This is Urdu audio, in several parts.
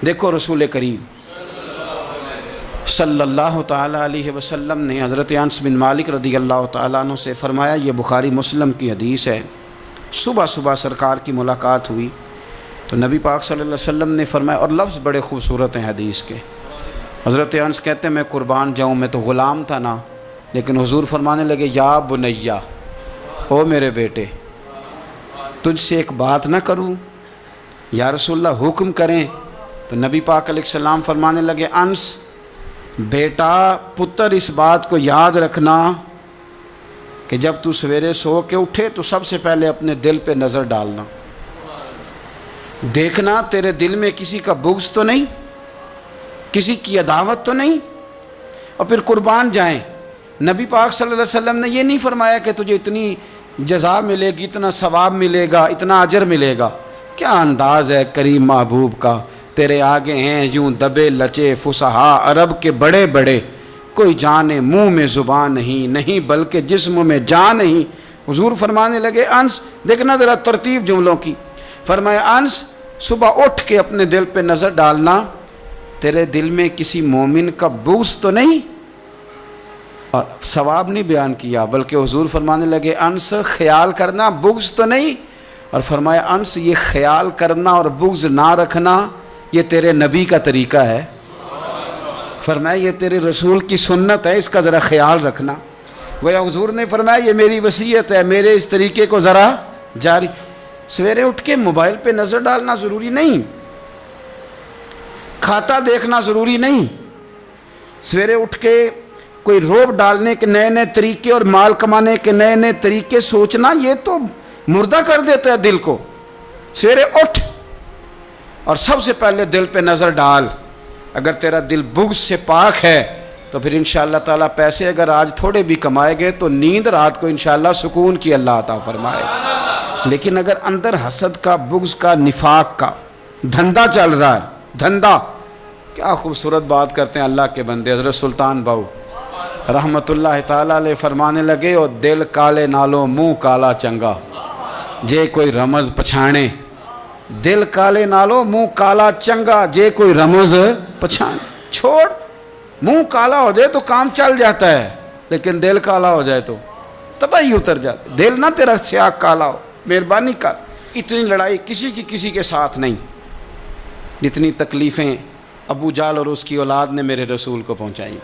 دیکھو رسول کریم صلی اللہ تعالیٰ علیہ وسلم نے حضرت انس بن مالک رضی اللہ تعالیٰ عنہ سے فرمایا، یہ بخاری مسلم کی حدیث ہے، صبح صبح سرکار کی ملاقات ہوئی تو نبی پاک صلی اللہ علیہ وسلم نے فرمایا، اور لفظ بڑے خوبصورت ہیں حدیث کے۔ حضرت انس کہتے ہیں میں قربان جاؤں، میں تو غلام تھا نا، لیکن حضور فرمانے لگے، یا بنیا، او میرے بیٹے، تجھ سے ایک بات نہ کروں؟ یا رسول اللہ حکم کریں؟ تو نبی پاک علیہ السلام فرمانے لگے، انس بیٹا پتر اس بات کو یاد رکھنا کہ جب تو سویرے سو کے اٹھے تو سب سے پہلے اپنے دل پہ نظر ڈالنا، دیکھنا تیرے دل میں کسی کا بغض تو نہیں، کسی کی عداوت تو نہیں، اور پھر قربان جائیں۔ نبی پاک صلی اللہ علیہ وسلم نے یہ نہیں فرمایا کہ تجھے اتنی جزا ملے گی، اتنا ثواب ملے گا، اتنا اجر ملے گا۔ کیا انداز ہے کریم محبوب کا، تیرے آگے ہیں یوں دبے لچے فصحا عرب کے بڑے بڑے، کوئی جانے منہ میں زبان نہیں بلکہ جسم میں جان نہیں۔ حضور فرمانے لگے، انس دیکھنا ذرا ترتیب جملوں کی، فرمایا انس صبح اٹھ کے اپنے دل پہ نظر ڈالنا، تیرے دل میں کسی مومن کا بغض تو نہیں، اور ثواب نہیں بیان کیا بلکہ حضور فرمانے لگے، انس خیال کرنا بغض تو نہیں، اور فرمایا انس یہ خیال کرنا اور بغض نہ رکھنا یہ تیرے نبی کا طریقہ ہے، فرمایا یہ تیرے رسول کی سنت ہے، اس کا ذرا خیال رکھنا۔ گویا حضور نے فرمایا یہ میری وصیت ہے، میرے اس طریقے کو ذرا جاری۔ سویرے اٹھ کے موبائل پہ نظر ڈالنا ضروری نہیں، کھاتا دیکھنا ضروری نہیں، سویرے اٹھ کے کوئی روب ڈالنے کے نئے نئے طریقے اور مال کمانے کے نئے نئے طریقے سوچنا یہ تو مردہ کر دیتا ہے دل کو۔ سویرے اٹھ اور سب سے پہلے دل پہ نظر ڈال، اگر تیرا دل بغض سے پاک ہے تو پھر انشاءاللہ تعالیٰ پیسے اگر آج تھوڑے بھی کمائے گئے تو نیند رات کو انشاءاللہ سکون کی اللہ عطا فرمائے، لیکن اگر اندر حسد کا، بغض کا، نفاق کا دھندا چل رہا ہے، دھندا، کیا خوبصورت بات کرتے ہیں اللہ کے بندے۔ حضرت سلطان باؤ رحمت اللہ تعالیٰ علیہ فرمانے لگے، اور دل کالے نالوں منہ کالا چنگا، جے کوئی رمز پچھانے، دل کالے نالو منہ کالا چنگا، جے کوئی رمز پچھانے۔ چھوڑ، منہ کالا ہو جائے تو کام چل جاتا ہے، لیکن دل کالا ہو جائے تو تباہی اتر جاتی۔ دل نہ تیرا سیاہ کالا ہو، مہربانی کر۔ اتنی لڑائی کسی کی کسی کے ساتھ نہیں جتنی تکلیفیں ابو جہل اور اس کی اولاد نے میرے رسول کو پہنچائی،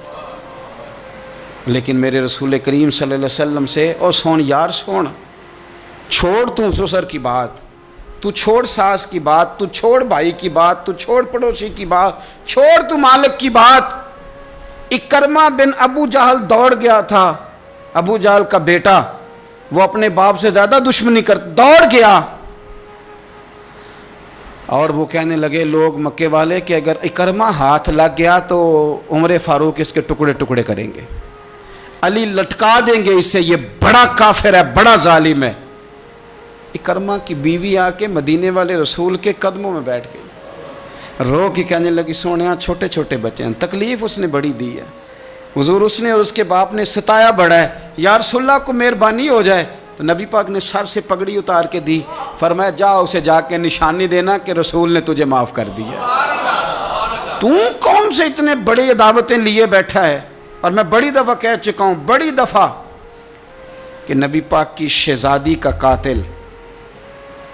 لیکن میرے رسول کریم صلی اللہ علیہ وسلم سے، او سون یار سون، چھوڑ تو سسر کی بات، تو چھوڑ ساس کی بات، تو چھوڑ بھائی کی بات، تو چھوڑ پڑوسی کی بات، چھوڑ تو مالک کی بات۔ اکرمہ بن ابو جہل دوڑ گیا تھا، ابو جہل کا بیٹا، وہ اپنے باپ سے زیادہ دشمنی کر دوڑ گیا، اور وہ کہنے لگے لوگ مکے والے کہ اگر اکرمہ ہاتھ لگ گیا تو عمر فاروق اس کے ٹکڑے ٹکڑے کریں گے، علی لٹکا دیں گے اسے، یہ بڑا کافر ہے، بڑا ظالم ہے۔ اکرمہ کی بیوی آ کے مدینے والے رسول کے قدموں میں بیٹھ گئی، رو کے کہنے لگی، سونیا چھوٹے چھوٹے بچے ہیں، تکلیف اس نے بڑی دی ہے، حضور اس نے اور اس کے باپ نے ستایا بڑا ہے، یا رسول اللہ کو مہربانی ہو جائے۔ تو نبی پاک نے سر سے پگڑی اتار کے دی، فرمایا جا اسے جا کے نشانی دینا کہ رسول نے تجھے معاف کر دیا۔ تو کون سے اتنے بڑی عداوتیں لیے بیٹھا ہے؟ اور میں بڑی دفعہ کہہ چکا ہوں، بڑی دفعہ، کہ نبی پاک کی شہزادی کا قاتل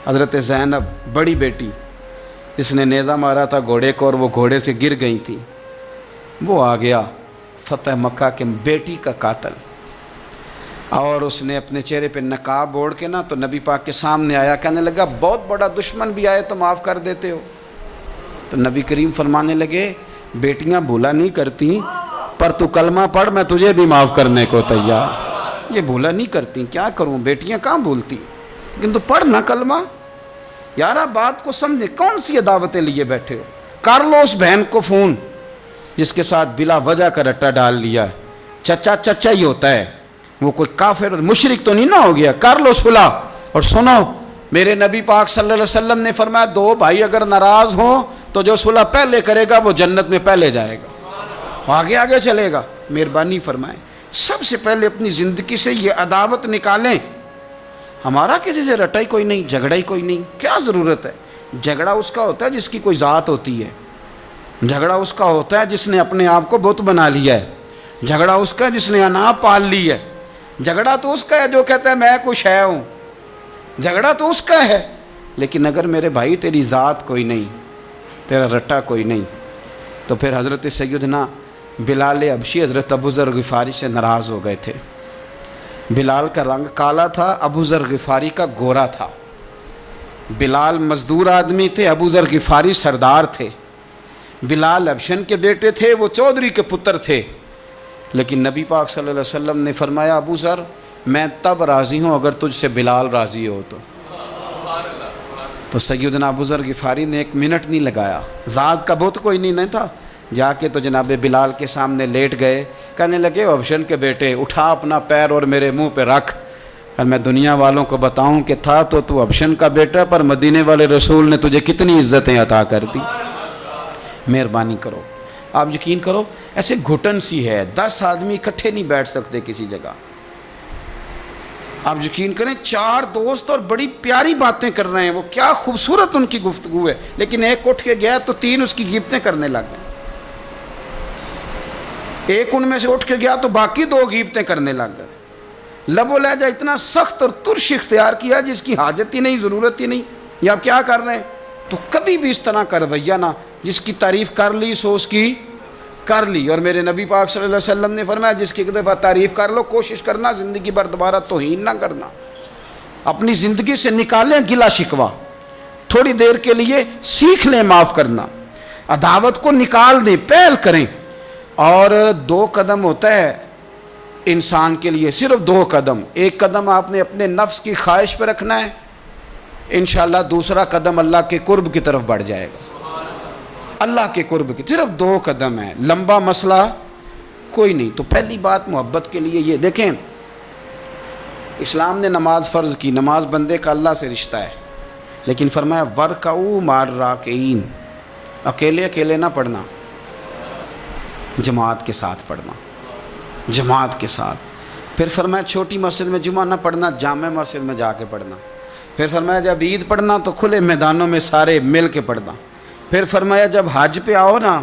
حضرت زینب بڑی بیٹی، جس نے نیزہ مارا تھا گھوڑے کو اور وہ گھوڑے سے گر گئی تھی، وہ آ گیا فتح مکہ کے بیٹی کا قاتل، اور اس نے اپنے چہرے پہ نقاب اوڑھ کے نا تو نبی پاک کے سامنے آیا، کہنے لگا بہت بڑا دشمن بھی آئے تو معاف کر دیتے ہو۔ تو نبی کریم فرمانے لگے بیٹیاں بھولا نہیں کرتی، پر تو کلمہ پڑھ میں تجھے بھی معاف کرنے کو تیار۔ یہ بھولا نہیں کرتی، کیا کروں، بیٹیاں کہاں بھولتی، لیکن تو پڑھ نہ کلمہ۔ یارہ بات کو سمجھے، کون سی عداوتیں لیے بیٹھے ہو؟ کر لو اس بہن کو فون جس کے ساتھ بلا وجہ کا رٹا ڈال لیا ہے، چچا چچا ہی ہوتا ہے، وہ کوئی کافر اور مشرک تو نہیں نہ ہو گیا، کر لو صلح۔ اور سنو، میرے نبی پاک صلی اللہ علیہ وسلم نے فرمایا دو بھائی اگر ناراض ہوں تو جو صلح پہلے کرے گا وہ جنت میں پہلے جائے گا، آگے آگے چلے گا۔ مہربانی فرمائیں، سب سے پہلے اپنی زندگی سے یہ عداوت نکالیں۔ ہمارا کسی سے رٹا ہی کوئی نہیں، جھگڑا ہی کوئی نہیں، کیا ضرورت ہے؟ جھگڑا اس کا ہوتا ہے جس کی کوئی ذات ہوتی ہے، جھگڑا اس کا ہوتا ہے جس نے اپنے آپ کو بت بنا لیا ہے، جھگڑا اس کا جس نے انا پال لی ہے، جھگڑا تو اس کا ہے جو کہتا ہے میں کچھ ہے ہوں، جھگڑا تو اس کا ہے۔ لیکن اگر میرے بھائی تیری ذات کوئی نہیں، تیرا رٹا کوئی نہیں، تو پھر حضرت سیدنا بلال حبشی حضرت ابو ذر غفاری سے ناراض ہو گئے تھے۔ بلال کا رنگ کالا تھا، ابو ذر غفاری کا گورا تھا۔ بلال مزدور آدمی تھے، ابو ذر غفاری سردار تھے۔ بلال حبشن کے بیٹے تھے، وہ چودھری کے پتر تھے۔ لیکن نبی پاک صلی اللہ علیہ وسلم نے فرمایا ابو ذر میں تب راضی ہوں اگر تجھ سے بلال راضی ہو تو سیدنا ابو ذر غفاری نے 1 منٹ نہیں لگایا، ذات کا بت کوئی نہیں تھا، جا کے تو جناب بلال کے سامنے لیٹ گئے، کہنے لگے حبشن کے بیٹے اٹھا اپنا پیر اور میرے منہ پہ رکھ، اور میں دنیا والوں کو بتاؤں کہ تھا تو حبشن کا بیٹا، پر مدینے والے رسول نے تجھے کتنی عزتیں عطا کر دی، مہربانی کرو۔ آپ یقین کرو ایسے گھٹن سی ہے، 10 آدمی اکٹھے نہیں بیٹھ سکتے کسی جگہ۔ آپ یقین کریں 4 دوست اور بڑی پیاری باتیں کر رہے ہیں، وہ کیا خوبصورت ان کی گفتگو ہے، لیکن ایک اٹھ کے گیا تو 3 اس کی غیبتیں کرنے لگ گئے، ایک ان میں سے اٹھ کے گیا تو باقی 2 غیبتیں کرنے لگ گئے۔ لب و لہجہ اتنا سخت اور ترش اختیار کیا جس کی حاجت ہی نہیں، ضرورت ہی نہیں، یہ آپ کیا کر رہے ہیں؟ تو کبھی بھی اس طرح کا رویہ نہ، جس کی تعریف کر لی سو اس کی کر لی۔ اور میرے نبی پاک صلی اللہ علیہ وسلم نے فرمایا جس کی ایک دفعہ تعریف کر لو کوشش کرنا زندگی بھر دوبارہ توہین نہ کرنا، اپنی زندگی سے نکالیں گلا شکوہ، تھوڑی دیر کے لیے سیکھ لیں معاف کرنا، عداوت کو نکال دیں، پہل کریں۔ اور 2 قدم ہوتا ہے انسان کے لیے، صرف 2 قدم، ایک قدم آپ نے اپنے نفس کی خواہش پہ رکھنا ہے، انشاءاللہ دوسرا قدم اللہ کے قرب کی طرف بڑھ جائے گا، اللہ کے قرب کی، صرف 2 قدم ہے، لمبا مسئلہ کوئی نہیں۔ تو پہلی بات محبت کے لیے یہ دیکھیں، اسلام نے نماز فرض کی، نماز بندے کا اللہ سے رشتہ ہے، لیکن فرمایا وَرْكَعُوا مَعَ الرَّاكِعِينَ، اکیلے اکیلے نہ پڑھنا، جماعت کے ساتھ پڑھنا، جماعت کے ساتھ۔ پھر فرمایا چھوٹی مسجد میں جمعہ نہ پڑھنا، جامع مسجد میں جا کے پڑھنا۔ پھر فرمایا جب عید پڑھنا تو کھلے میدانوں میں سارے مل کے پڑھنا۔ پھر فرمایا جب حج پہ آؤ نا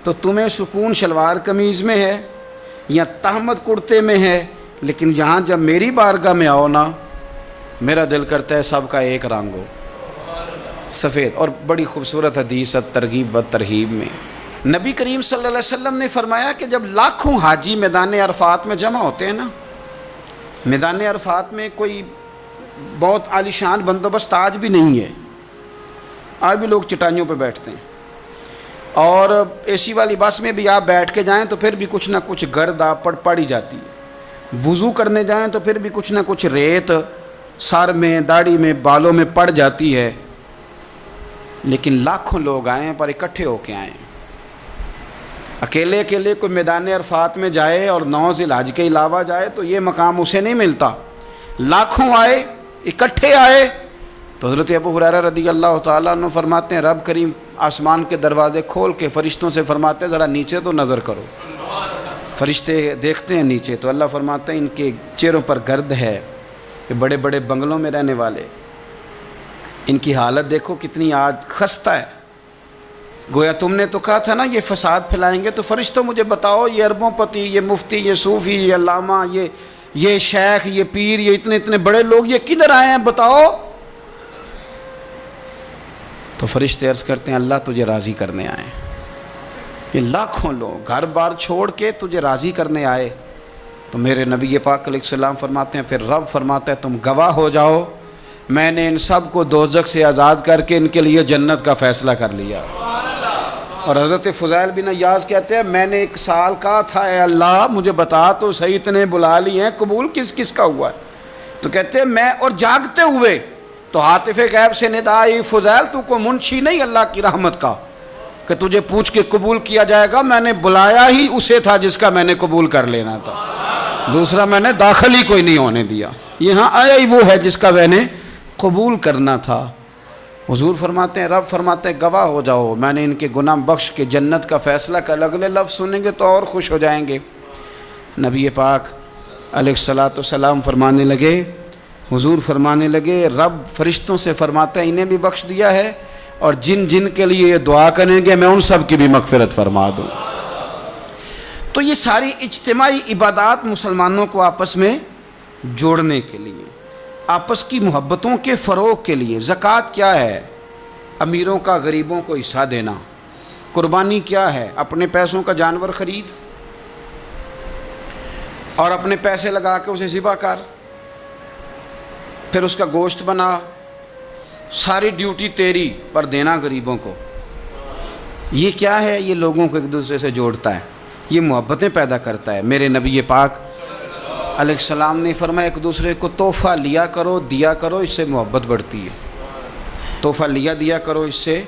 تو تمہیں سکون شلوار قمیض میں ہے یا تہمت کرتے میں ہے، لیکن یہاں جب میری بارگاہ میں آؤ نا میرا دل کرتا ہے سب کا ایک رنگ ہو، سفید۔ اور بڑی خوبصورت حدیث ترغیب و ترہیب میں نبی کریم صلی اللہ علیہ وسلم نے فرمایا کہ جب لاکھوں حاجی میدان عرفات میں جمع ہوتے ہیں نا، میدان عرفات میں کوئی بہت عالیشان بندوبست آج بھی نہیں ہے، آج بھی لوگ چٹائیوں پہ بیٹھتے ہیں، اور اے سی والی بس میں بھی آپ بیٹھ کے جائیں تو پھر بھی کچھ نہ کچھ گرد آپ پر پڑی جاتی ہے، وضو کرنے جائیں تو پھر بھی کچھ نہ کچھ ریت سر میں، داڑھی میں، بالوں میں پڑ جاتی ہے، لیکن لاکھوں لوگ آئیں پر اکٹھے ہو کے آئیں۔ اکیلے اکیلے کوئی میدان عرفات میں جائے اور 9 ذی الحج کے علاوہ جائے تو یہ مقام اسے نہیں ملتا، لاکھوں آئے، اکٹھے آئے۔ تو حضرت ابو ہریرہ رضی اللہ تعالیٰ عنہ فرماتے ہیں رب کریم آسمان کے دروازے کھول کے فرشتوں سے فرماتے ہیں ذرا نیچے تو نظر کرو، فرشتے دیکھتے ہیں نیچے تو اللہ فرماتے ہیں ان کے چہروں پر گرد ہے، یہ بڑے بڑے بنگلوں میں رہنے والے، ان کی حالت دیکھو کتنی آج خستہ ہے، گویا تم نے تو کہا تھا نا یہ فساد پھیلائیں گے، تو فرشتوں مجھے بتاؤ یہ اربوں پتی، یہ مفتی، یہ صوفی، یہ علامہ، یہ شیخ، یہ پیر، یہ اتنے بڑے لوگ یہ کدھر آئے ہیں بتاؤ؟ تو فرشتے عرض کرتے ہیں اللہ تجھے راضی کرنے آئے، یہ لاکھوں لوگ گھر بار چھوڑ کے تجھے راضی کرنے آئے۔ تو میرے نبی پاک علیہ السلام فرماتے ہیں پھر رب فرماتا ہے تم گواہ ہو جاؤ میں نے ان سب کو دوزخ سے آزاد کر کے ان کے لیے جنت کا فیصلہ کر لیا۔ اور حضرت فضیل بن عیاض کہتے ہیں میں نے 1 سال کہا تھا اے اللہ مجھے بتا تو صحیح، اتنے بلا لی ہیں، قبول کس کس کا ہوا ہے؟ تو کہتے ہیں میں اور جاگتے ہوئے تو عاطف غیب سے ندا آئی فضیل تو کو منشی نہیں اللہ کی رحمت کا کہ تجھے پوچھ کے قبول کیا جائے گا، میں نے بلایا ہی اسے تھا جس کا میں نے قبول کر لینا تھا، دوسرا میں نے داخل ہی کوئی نہیں ہونے دیا، یہاں آیا ہی وہ ہے جس کا میں نے قبول کرنا تھا۔ حضور فرماتے ہیں رب فرماتے ہیں گواہ ہو جاؤ میں نے ان کے گناہ بخش کے جنت کا فیصلہ کر، اگلے لفظ سنیں گے تو اور خوش ہو جائیں گے۔ نبی پاک علیہ الصلوۃ والسلام فرمانے لگے، حضور فرمانے لگے رب فرشتوں سے فرماتا ہے انہیں بھی بخش دیا ہے اور جن جن کے لیے یہ دعا کریں گے میں ان سب کی بھی مغفرت فرما دوں. تو یہ ساری اجتماعی عبادات مسلمانوں کو آپس میں جوڑنے کے لیے، آپس کی محبتوں کے فروغ کے لیے. زکوٰۃ کیا ہے؟ امیروں کا غریبوں کو حصہ دینا. قربانی کیا ہے؟ اپنے پیسوں کا جانور خرید اور اپنے پیسے لگا کے اسے ذبح کر، پھر اس کا گوشت بنا، ساری ڈیوٹی تیری پر دینا غریبوں کو. یہ کیا ہے؟ یہ لوگوں کو ایک دوسرے سے جوڑتا ہے، یہ محبتیں پیدا کرتا ہے. میرے نبی پاک علیہ السلام نے فرمایا ایک دوسرے کو تحفہ لیا کرو، دیا کرو، اس سے محبت بڑھتی ہے. تحفہ لیا دیا کرو، اس سے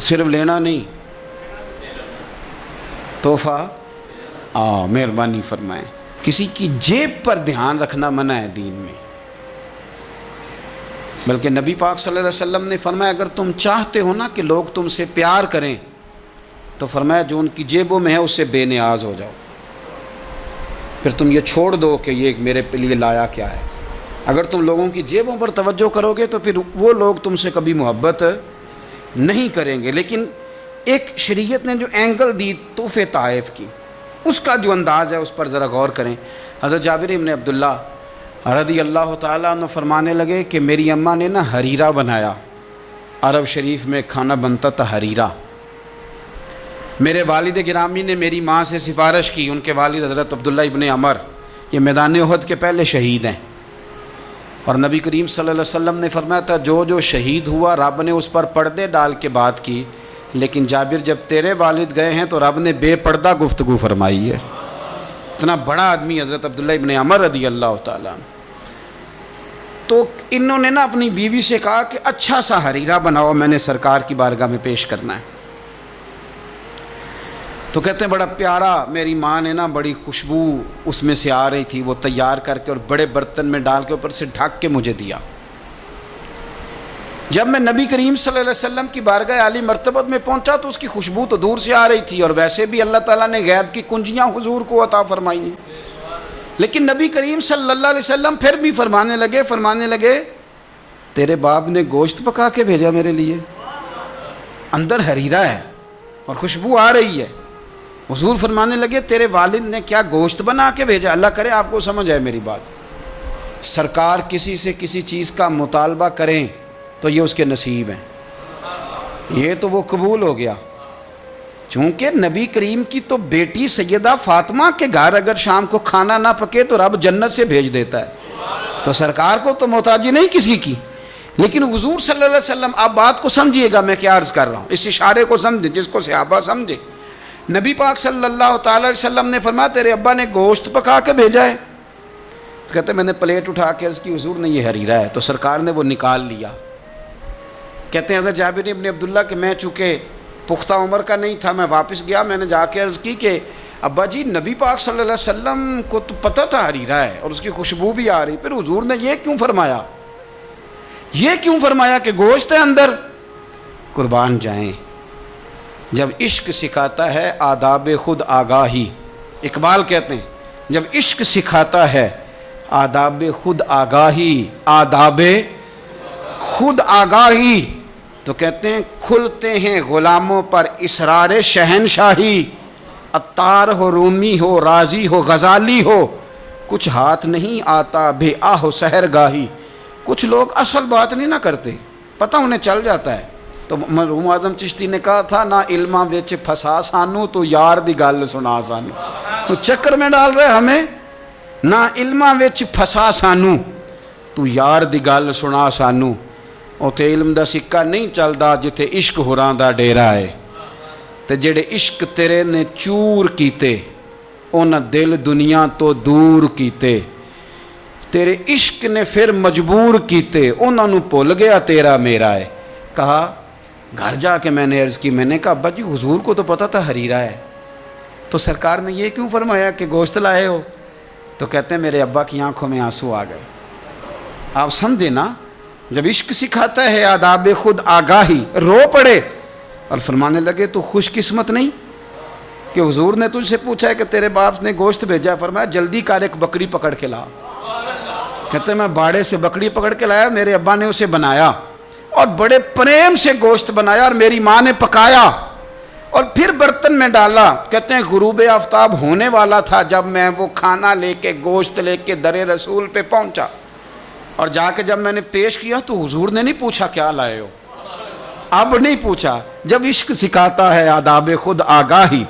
صرف لینا نہیں، تحفہ مہربانی فرمائیں. کسی کی جیب پر دھیان رکھنا منع ہے دین میں، بلکہ نبی پاک صلی اللہ علیہ وسلم نے فرمایا اگر تم چاہتے ہو نا کہ لوگ تم سے پیار کریں تو فرمایا جو ان کی جیبوں میں ہے اس سے بے نیاز ہو جاؤ. پھر تم یہ چھوڑ دو کہ یہ میرے لیے لایا کیا ہے. اگر تم لوگوں کی جیبوں پر توجہ کرو گے تو پھر وہ لوگ تم سے کبھی محبت نہیں کریں گے. لیکن ایک شریعت نے جو اینگل دی تحفے تحائف کی، اس کا جو انداز ہے اس پر ذرا غور کریں. حضرت جابر ابن عبداللہ رضی اللہ تعالیٰ عنہ فرمانے لگے کہ میری اماں نے نا حریرہ بنایا. عرب شریف میں کھانا بنتا تھا حریرہ. میرے والد گرامی نے میری ماں سے سفارش کی، ان کے والد حضرت عبداللہ ابن عمر یہ میدان احد کے پہلے شہید ہیں، اور نبی کریم صلی اللہ علیہ وسلم نے فرمایا تھا جو جو شہید ہوا رب نے اس پر پردے ڈال کے بات کی، لیکن جابر جب تیرے والد گئے ہیں تو رب نے بے پردہ گفتگو فرمائی ہے. اتنا بڑا آدمی حضرت عبداللہ ابن عمر رضی اللہ تعالیٰ عنہ. تو انہوں نے نا اپنی بیوی سے کہا کہ اچھا سا حریرہ بناؤ، میں نے سرکار کی بارگاہ میں پیش کرنا ہے. تو کہتے ہیں بڑا پیارا، میری ماں نے نا بڑی خوشبو اس میں سے آ رہی تھی، وہ تیار کر کے اور بڑے برتن میں ڈال کے اوپر سے ڈھک کے مجھے دیا. جب میں نبی کریم صلی اللہ علیہ وسلم کی بارگاہ عالی مرتبت میں پہنچا تو اس کی خوشبو تو دور سے آ رہی تھی، اور ویسے بھی اللہ تعالیٰ نے غیب کی کنجیاں حضور کو عطا فرمائی ہیں. لیکن نبی کریم صلی اللہ علیہ وسلم پھر بھی فرمانے لگے تیرے باپ نے گوشت پکا کے بھیجا میرے لیے، اندر حریرہ ہے اور خوشبو آ رہی ہے. حضور فرمانے لگے تیرے والد نے کیا گوشت بنا کے بھیجا؟ اللہ کرے آپ کو سمجھ آئے میری بات. سرکار کسی سے کسی چیز کا مطالبہ کریں تو یہ اس کے نصیب ہیں، یہ تو وہ قبول ہو گیا. چونکہ نبی کریم کی تو بیٹی سیدہ فاطمہ کے گھر اگر شام کو کھانا نہ پکے تو رب جنت سے بھیج دیتا ہے، تو سرکار کو تو محتاجی نہیں کسی کی. لیکن حضور صلی اللہ علیہ وسلم، آپ بات کو سمجھیے گا میں کیا عرض کر رہا ہوں، اس اشارے کو سمجھیں جس کو صحابہ سمجھے. نبی پاک صلی اللہ تعالی علیہ وسلم نے فرمایا تیرے ابا نے گوشت پکا کے بھیجا ہے. تو کہتے میں نے پلیٹ اٹھا کے عرض کی حضور نے یہ حریرہ ہے، تو سرکار نے وہ نکال لیا. کہتے ہیں حضرت جابر ابن عبداللہ کہ میں چونکہ پختہ عمر کا نہیں تھا، میں واپس گیا، میں نے جا کے عرض کی کہ ابا جی نبی پاک صلی اللہ علیہ وسلم کو تو پتہ تھا حریرہ ہے اور اس کی خوشبو بھی آ رہی، پھر حضور نے یہ کیوں فرمایا کہ گوشت ہے اندر؟ قربان جائیں، جب عشق سکھاتا ہے آداب خود آگاہی، اقبال کہتے ہیں جب عشق سکھاتا ہے آداب خود آگاہی تو کہتے ہیں کھلتے ہیں غلاموں پر اسرار شہنشاہی. عطار ہو، رومی ہو، رازی ہو، غزالی ہو، کچھ ہاتھ نہیں آتا بے آہ سحر گاہی. کچھ لوگ اصل بات نہیں نہ کرتے، پتہ انہیں چل جاتا ہے. تو مرحوم اعظم چشتی نے کہا تھا نہ علماں وچ پھسا سانو تو یار دی گل سنا سانو. تو چکر میں ڈال رہے ہمیں، نہ علماں وچ پھسا سانو تو یار دی گل سنا سانو. اوتے علم دا سکہ نہیں چلدا جتھے عشق ہوراں دا ڈیرا ہے. تے جڑے عشق تیرے نے چور کیتے انہاں دل دنیا تو دور کیتے. تیرے عشق نے پھر مجبور کیتے انہاں نوں بھول گیا تیرا میرا ہے. کہا گھر جا کے میں نے عرض کی، میں نے کہا ابا جی حضور کو تو پتہ تھا حریرہ ہے، تو سرکار نے یہ کیوں فرمایا کہ گوشت لائے ہو؟ تو کہتے ہیں میرے ابا کی آنکھوں میں آنسو آ گئے. آپ سمجھے نا، جب عشق سکھاتا ہے آداب خود آگاہی، رو پڑے اور فرمانے لگے تو خوش قسمت نہیں کہ حضور نے تجھ سے پوچھا ہے کہ تیرے باپ نے گوشت بھیجا، فرمایا جلدی کر ایک بکری پکڑ کے لا. کہتے ہیں میں باڑے سے بکری پکڑ کے لایا، میرے ابا نے اسے بنایا اور بڑے پریم سے گوشت بنایا اور میری ماں نے پکایا اور پھر برتن میں ڈالا. کہتے ہیں غروب آفتاب ہونے والا تھا جب میں وہ کھانا لے کے گوشت لے کے در رسول پہ پہنچا, اور جا کے جب میں نے پیش کیا تو حضور نے نہیں پوچھا کیا لائے ہو, اب نہیں پوچھا. جب عشق سکھاتا ہے آداب خود آگاہی,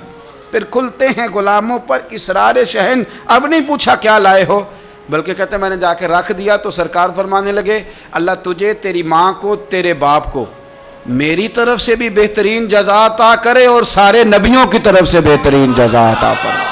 پھر کھلتے ہیں غلاموں پر اسرار شہن, اب نہیں پوچھا کیا لائے ہو, بلکہ کہتے ہیں میں نے جا کے رکھ دیا تو سرکار فرمانے لگے اللہ تجھے, تیری ماں کو, تیرے باپ کو میری طرف سے بھی بہترین جزا عطا کرے اور سارے نبیوں کی طرف سے بہترین جزا عطا فرمائے.